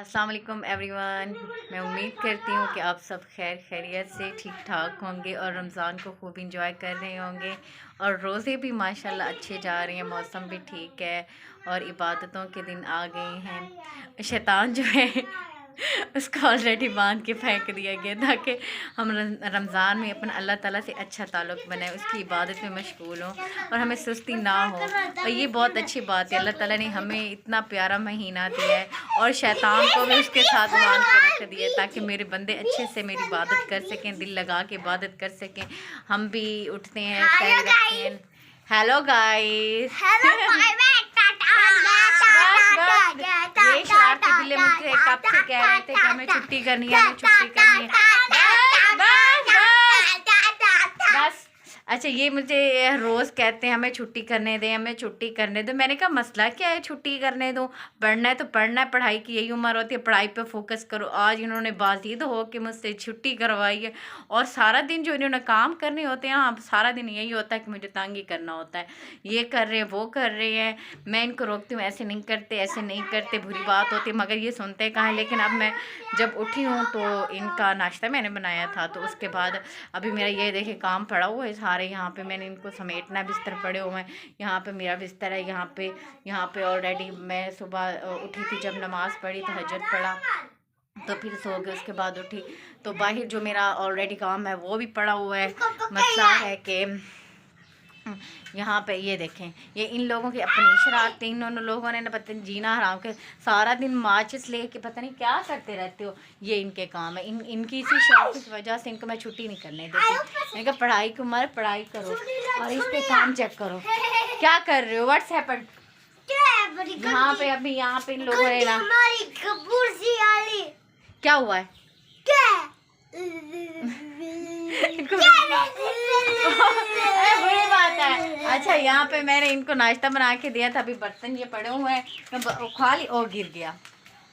अस्सलाम वालेकुम एवरीवन। मैं उम्मीद करती हूँ कि आप सब खैरियत से ठीक ठाक होंगे और रमज़ान को खूब इंजॉय कर रहे होंगे और रोज़े भी माशाल्लाह अच्छे जा रहे हैं, मौसम भी ठीक है और इबादतों के दिन आ गए हैं। शैतान जो है उसको ऑलरेडी बांध के फेंक दिया गया ताकि हम रमज़ान में अपन अल्लाह ताला से अच्छा ताल्लुक़ बनाए, उसकी इबादत में मशगूल हों और हमें सुस्ती ना हो। और ये बहुत अच्छी बात है, अल्लाह ताला ने हमें इतना प्यारा महीना दिया है और शैतान को भी उसके साथ बांध के रख दिया है ताकि मेरे बंदे अच्छे से मेरी इबादत कर सकें, दिल लगा के इबादत कर सकें। हम भी उठते हैं, सैर रखते हैं। हेलो गाइस, ये शरारती बिल्ले मुझे कब से कह रहे थे कि हमें छुट्टी करनी है, हमें छुट्टी करनी है। बस अच्छा, ये मुझे रोज़ कहते हैं हमें छुट्टी करने दें, हमें छुट्टी करने दो। मैंने कहा मसला क्या है, छुट्टी करने दो, पढ़ना है तो पढ़ना है, पढ़ाई की यही उम्र होती है, पढ़ाई पे फोकस करो। आज इन्होंने बाज़ीद हो कि मुझसे छुट्टी करवाई है और सारा दिन जो इन्होंने काम करने होते हैं ना, सारा दिन यही होता है कि मुझे तंग ही करना होता है, ये कर रहे हैं वो कर रहे हैं। मैं इनको रोकती हूँ, ऐसे नहीं करते, ऐसे नहीं करते, बुरी बात होती है, मगर ये सुनते कहाँ हैं। लेकिन अब मैं जब उठी हूँ तो इनका नाश्ता मैंने बनाया था, तो उसके बाद अभी मेरा ये देखे काम पड़ा हुआ है सारे, यहाँ पे मैंने इनको समेटना, बिस्तर पड़े हुए हैं, यहाँ पे मेरा बिस्तर है, यहाँ पे ऑलरेडी मैं सुबह उठी थी, जब नमाज़ पढ़ी तहज्जुद पढ़ा तो फिर सो गए, उसके बाद उठी तो बाहर जो मेरा ऑलरेडी काम है वो भी पड़ा हुआ है। मसला है कि यहाँ पे ये देखें, ये इन लोगों की अपनी शरारतें, इन लोगों ने ना पता नहीं जीना हराम के सारा दिन माचिस ले के पता नहीं क्या करते रहते हो। ये इनके काम है, इनकी इसी शरारत की वजह से इनको मैं छुट्टी नहीं करने देती। मैंने कहा पढ़ाई की उम्र, पढ़ाई करो और इस पे काम चेक करो। क्या कर रहे हो, व्हाट्स हैपेंड यहाँ पे? अभी यहाँ पे इन लोगों ने ना क्या हुआ है बुरी बात है। अच्छा, यहाँ पे मैंने इनको नाश्ता बना के दिया था, अभी बर्तन ये पड़े हुए हैं, खा ली, ओ गिर गया,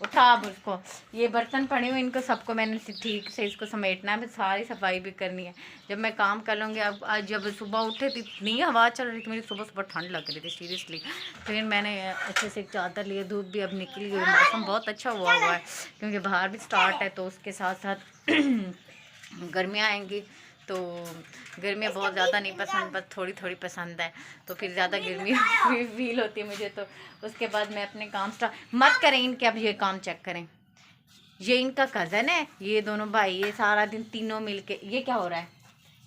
उठा अब उसको। ये बर्तन पड़े हुए, इनको सबको मैंने ठीक से इसको समेटना है, सारी सफाई भी करनी है, जब मैं काम कर लूँगी। अब आज जब सुबह उठे तो इतनी हवा चल रही थी, मेरी सुबह सुबह ठंड लग रही थी सीरियसली। फिर मैंने अच्छे से एक चादर लिए, धूप भी अब निकली हुई, मौसम बहुत अच्छा हुआ है क्योंकि बाहर भी स्टार्ट है, तो उसके साथ साथ गर्मियाँ आएंगी। तो गर्मियाँ बहुत ज़्यादा नहीं पसंद, बस थोड़ी थोड़ी पसंद है, तो फिर ज़्यादा गर्मी फील होती है मुझे। तो उसके बाद मैं अपने काम स्टार्ट मत करें इनके, अब ये काम चेक करें। ये इनका कज़न है, ये दोनों भाई, ये सारा दिन तीनों मिलके, ये क्या हो रहा है,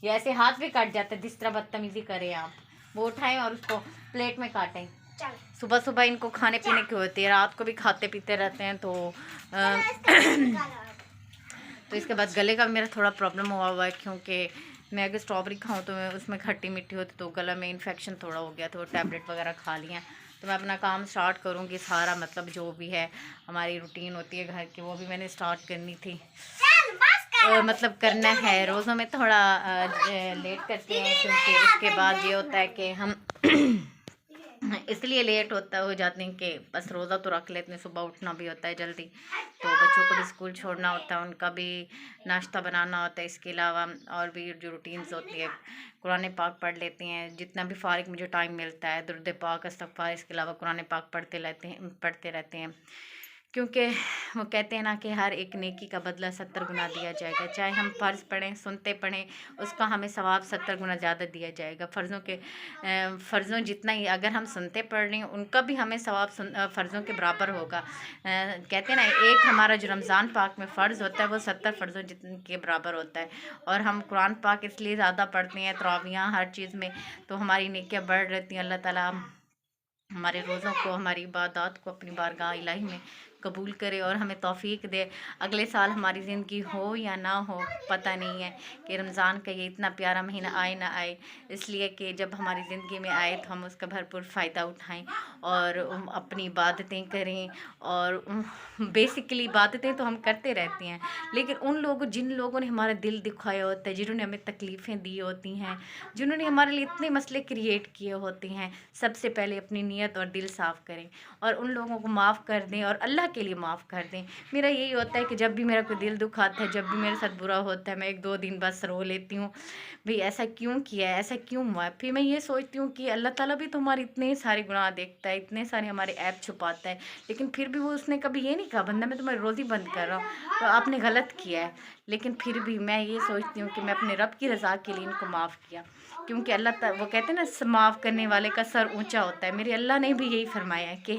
ये ऐसे हाथ भी काट जाते हैं, जिस तरह बदतमीज़ी करें आप। वो उठाएं और उसको प्लेट में काटें। सुबह सुबह इनको खाने पीने की होती है, रात को भी खाते पीते रहते हैं। तो इसके बाद गले का मेरा थोड़ा प्रॉब्लम हुआ है क्योंकि मैं अगर स्ट्रॉबेरी खाऊं तो मैं उसमें खट्टी मिट्टी होती, तो गला में इन्फेक्शन थोड़ा हो गया, तो टैबलेट वगैरह खा लिया। तो मैं अपना काम स्टार्ट करूँगी, सारा मतलब जो भी है हमारी रूटीन होती है घर की, वो भी मैंने स्टार्ट करनी थी। मतलब करना है, रोज़ों में थोड़ा लेट करते हैं क्योंकि उसके बाद ये होता है कि हम इसलिए लेट हो जाते हैं कि बस रोज़ा तो रख लेते हैं, सुबह उठना भी होता है जल्दी, तो बच्चों को भी स्कूल छोड़ना होता है, उनका भी नाश्ता बनाना होता है। इसके अलावा और भी जो रूटीन्स होती है, कुरान पाक पढ़ लेते हैं जितना भी फारिग मुझे टाइम मिलता है, दुरूद पाक, इस्तग़फ़ार, इसके अलावा कुरान पाक पढ़ते रहते हैं क्योंकि वो कहते हैं ना कि हर एक नेकी का बदला 70 गुना दिया जाएगा। चाहे हम फ़र्ज़ पढ़ें, सुनते पढ़ें, उसका हमें सवाब 70 गुना ज़्यादा दिया जाएगा। फ़र्ज़ों जितना ही अगर हम सुनते पढ़ रहे हैं, उनका भी हमें सवाब फ़र्ज़ों के बराबर होगा। कहते हैं ना, एक हमारा जो रमज़ान पाक में फ़र्ज़ होता है वो 70 फ़र्ज़ों जितने के बराबर होता है। और हम कुरान पाक इसलिए ज़्यादा पढ़ते हैं, तरावियाँ हर चीज़ में, तो हमारी नेकियां बढ़ रहती हैं। अल्लाह ताला हमारे रोज़ों को, हमारी इबादत को अपनी बारगाह इलाही में कबूल करे और हमें तौफीक दे। अगले साल हमारी ज़िंदगी हो या ना हो पता नहीं है कि रमज़ान का ये इतना प्यारा महीना आए ना आए, इसलिए कि जब हमारी ज़िंदगी में आए तो हम उसका भरपूर फ़ायदा उठाएं और अपनी इबादतें करें। और बेसिकली इबादतें तो हम करते रहते हैं, लेकिन जिन लोगों ने हमारा दिल दुखाया होता है, जिन्होंने हमें तकलीफ़ें दी होती हैं, जिन्होंने हमारे लिए इतने मसले क्रिएट किए होते हैं, सबसे पहले अपनी नीयत और दिल साफ़ करें और उन लोगों को माफ़ कर दें और अल्लाह کے لیے माफ़ कर दें। मेरा यही होता है कि जब भी मेरा कोई दिल दुखाता है, जब भी मेरे साथ बुरा होता है, मैं 1-2 दिन बस रो लेती हूँ, भई ऐसा क्यों किया है, ऐसा क्यों हुआ है? फिर मैं ये सोचती हूँ कि अल्लाह ताला भी तो हमारे इतने सारे गुनाह देखता है, इतने सारे हमारे ऐब छुपाता है, लेकिन फिर भी वो उसने कभी ये नहीं कहा बंदा मैं तुम्हारी रोज़ी बंद कर रहा हूँ, तो आपने गलत किया है। लेकिन फिर भी मैं ये सोचती हूँ कि मैं अपने रब की रज़ा के लिए इनको माफ़ किया, क्योंकि वो कहते हैं ना माफ़ करने वाले का सर ऊंचा होता है। मेरे अल्लाह ने भी यही फरमाया है कि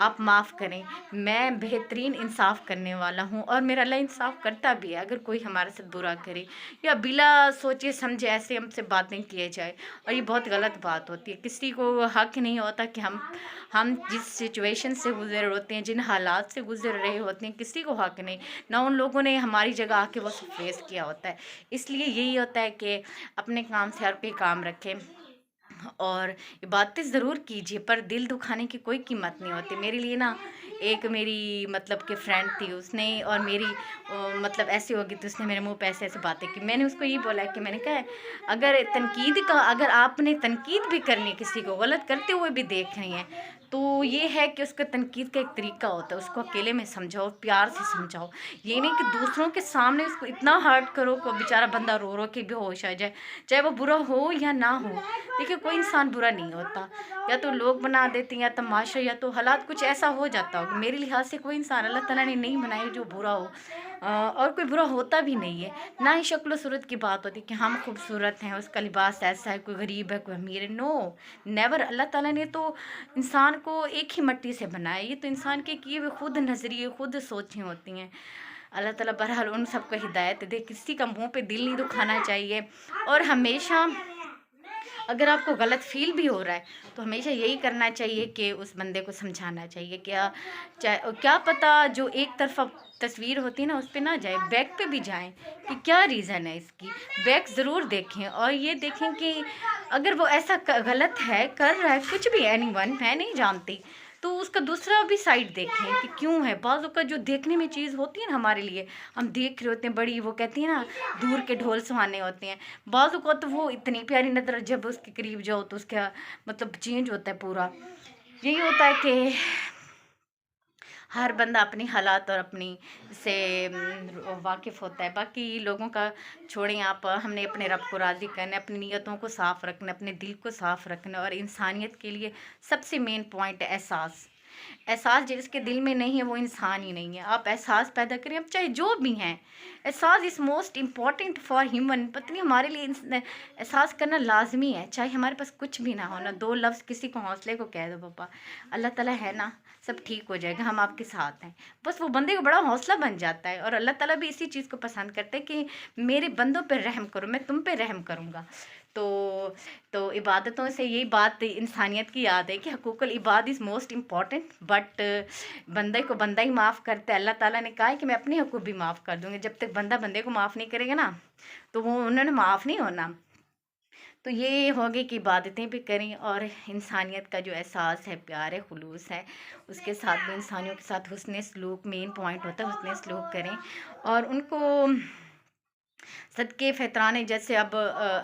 आप माफ़ करें, मैं बेहतरीन इंसाफ करने वाला हूँ और मेरा अल्लाह इंसाफ करता भी है। अगर कोई हमारे साथ बुरा करे या बिला सोचे समझे ऐसे हमसे बातें किए जाए, और ये बहुत गलत बात होती है। किसी को हक नहीं होता कि हम जिस सिचुएशन से गुजर होते हैं, जिन हालात से गुजर रहे होते हैं, किसी को हक नहीं, ना उन लोगों ने हमारी जगह आके वो सब फेस किया होता है। इसलिए यही होता है कि अपने काम से हर कोई काम रखें और इबादतें ज़रूर कीजिए, पर दिल दुखाने की कोई कीमत नहीं होती। मेरे लिए ना एक मेरी मतलब कि फ्रेंड थी, उसने और मेरी मतलब ऐसी हो गई तो उसने मेरे मुंह पे ऐसे ऐसे बातें की। मैंने उसको यही बोला कि मैंने कहा है, अगर आपने तनकीद भी करनी है, किसी को गलत करते हुए भी देख रही हैं, तो ये है कि उसका तनकीद का एक तरीका होता है, उसको अकेले में समझाओ, प्यार से समझाओ। ये नहीं कि दूसरों के सामने उसको इतना हर्ट करो कि बेचारा बंदा रो रो के बेहोश आ जाए, चाहे वो बुरा हो या ना हो। देखिए कोई इंसान बुरा नहीं होता, या तो लोग बना देते हैं या तमाशा, या तो हालात कुछ ऐसा हो जाता होगा। मेरे लिहाज से कोई इंसान अल्लाह ताला ने नहीं बनाया जो बुरा हो, और कोई बुरा होता भी नहीं है। ना ही शक्ल सूरत की बात होती कि हम खूबसूरत हैं, उसका लिबास ऐसा है, कोई गरीब है, कोई अमीर है। No, never. अल्लाह ताला ने तो इंसान को एक ही मिट्टी से बनाया। ये तो इंसान के किए हुए खुद नज़रिए, खुद सोचें होती हैं। अल्लाह ताला बहरहाल उन सबको हिदायत दे, किसी का मुंह पे दिल नहीं दुखाना चाहिए। और हमेशा अगर आपको गलत फ़ील भी हो रहा है तो हमेशा यही करना चाहिए कि उस बंदे को समझाना चाहिए, क्या पता जो एक तरफ़ा तस्वीर होती है ना उस पे ना जाए, बैक पे भी जाएं कि क्या रीज़न है इसकी। बैक ज़रूर देखें और ये देखें कि अगर वो ऐसा गलत है, कर रहा है कुछ भी, एनीवन, मैं नहीं जानती, तो उसका दूसरा भी साइड देखें कि क्यों है। बाज़ का जो देखने में चीज़ होती है ना हमारे लिए, हम देख रहे होते हैं बड़ी, वो कहती है ना दूर के ढोल सुहाने होते हैं, बाज़ का तो वो इतनी प्यारी नज़र जब उसके करीब जाओ तो उसका मतलब चेंज होता है पूरा। यही होता है कि हर बंदा अपनी हालात और अपनी से वाकिफ़ होता है। बाकी लोगों का छोड़ें आप, हमने अपने रब को राज़ी करना है, अपनी नीयतों को साफ़ रखना है, अपने दिल को साफ़ रखना है। और इंसानियत के लिए सबसे मेन पॉइंट है एहसास। एहसास जिसके दिल में नहीं है वो इंसान ही नहीं है। आप एहसास पैदा करें, अब चाहे जो भी हैं। एहसास is most important for human. पता नहीं हमारे लिए एहसास करना लाजमी है, चाहे हमारे पास कुछ भी ना हो ना। 2 लफ्ज़ किसी को हौसले को कह दो, पापा अल्लाह ताला है ना, सब ठीक हो जाएगा, हम आपके साथ हैं, बस वो बंदे को बड़ा हौसला बन जाता है। और अल्लाह ताला भी इसी चीज़ को पसंद करते हैं कि मेरे बंदों पर रहम करो, मैं तुम पे रहम करूँगा। तो इबादतों से यही बात इंसानियत की याद है कि हकूक़ुल इबाद इज़ मोस्ट इम्पॉर्टेंट, बट बंदे को बंदा ही माफ़ करता है। अल्लाह ताला ने कहा है कि मैं अपने हकूक़ भी माफ़ कर दूँगी। जब तक बंदा बंदे को माफ़ नहीं करेगा ना, तो वो उन्होंने माफ़ नहीं होना। तो ये हो गई कि इबादतें भी करें और इंसानियत का जो एहसास है, प्यार है, खुलूस है, उसके साथ भी इंसानियों के साथ हुस्न सलूक मेन पॉइंट होता है, हुस्न सलूक करें और उनको सदके फ़ितराने जैसे अब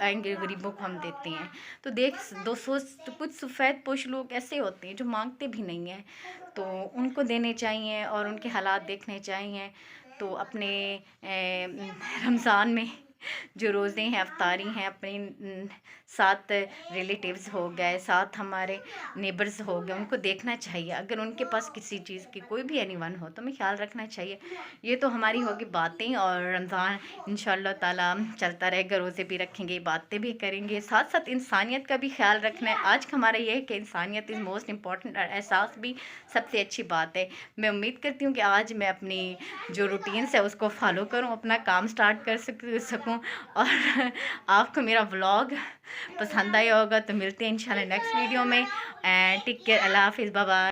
आएंगे गरीबों को हम देते हैं। तो तो कुछ सफ़ेद पोश लोग ऐसे होते हैं जो मांगते भी नहीं हैं, तो उनको देने चाहिए और उनके हालात देखने चाहिए। तो अपने रमज़ान में जो रोज़े हैं, अफ्तारी हैं, अपने साथ रिलेटिव्स हो गए, साथ हमारे नेबर्स हो गए, उनको देखना चाहिए। अगर उनके पास किसी चीज़ की कोई भी एनीवन हो तो हमें ख्याल रखना चाहिए। ये तो हमारी होगी बातें, और रमज़ान इंशाअल्लाह ताला चलता रहेगा, रोज़े भी रखेंगे, बातें भी करेंगे, साथ साथ इंसानियत का भी ख्याल रखना है। आज का हमारा ये है कि इंसानियत इज़ मोस्ट इम्पॉर्टेंट और एहसास भी सबसे अच्छी बात है। मैं उम्मीद करती हूँ कि आज मैं अपनी जो रूटीन्स है उसको फॉलो करूँ, अपना काम स्टार्ट कर सकूँ। और आपको मेरा व्लॉग पसंद आया होगा तो मिलते हैं इंशाल्लाह नेक्स्ट वीडियो में। एंड टेक केयर, अल्लाह हाफिज़, बाय बाय।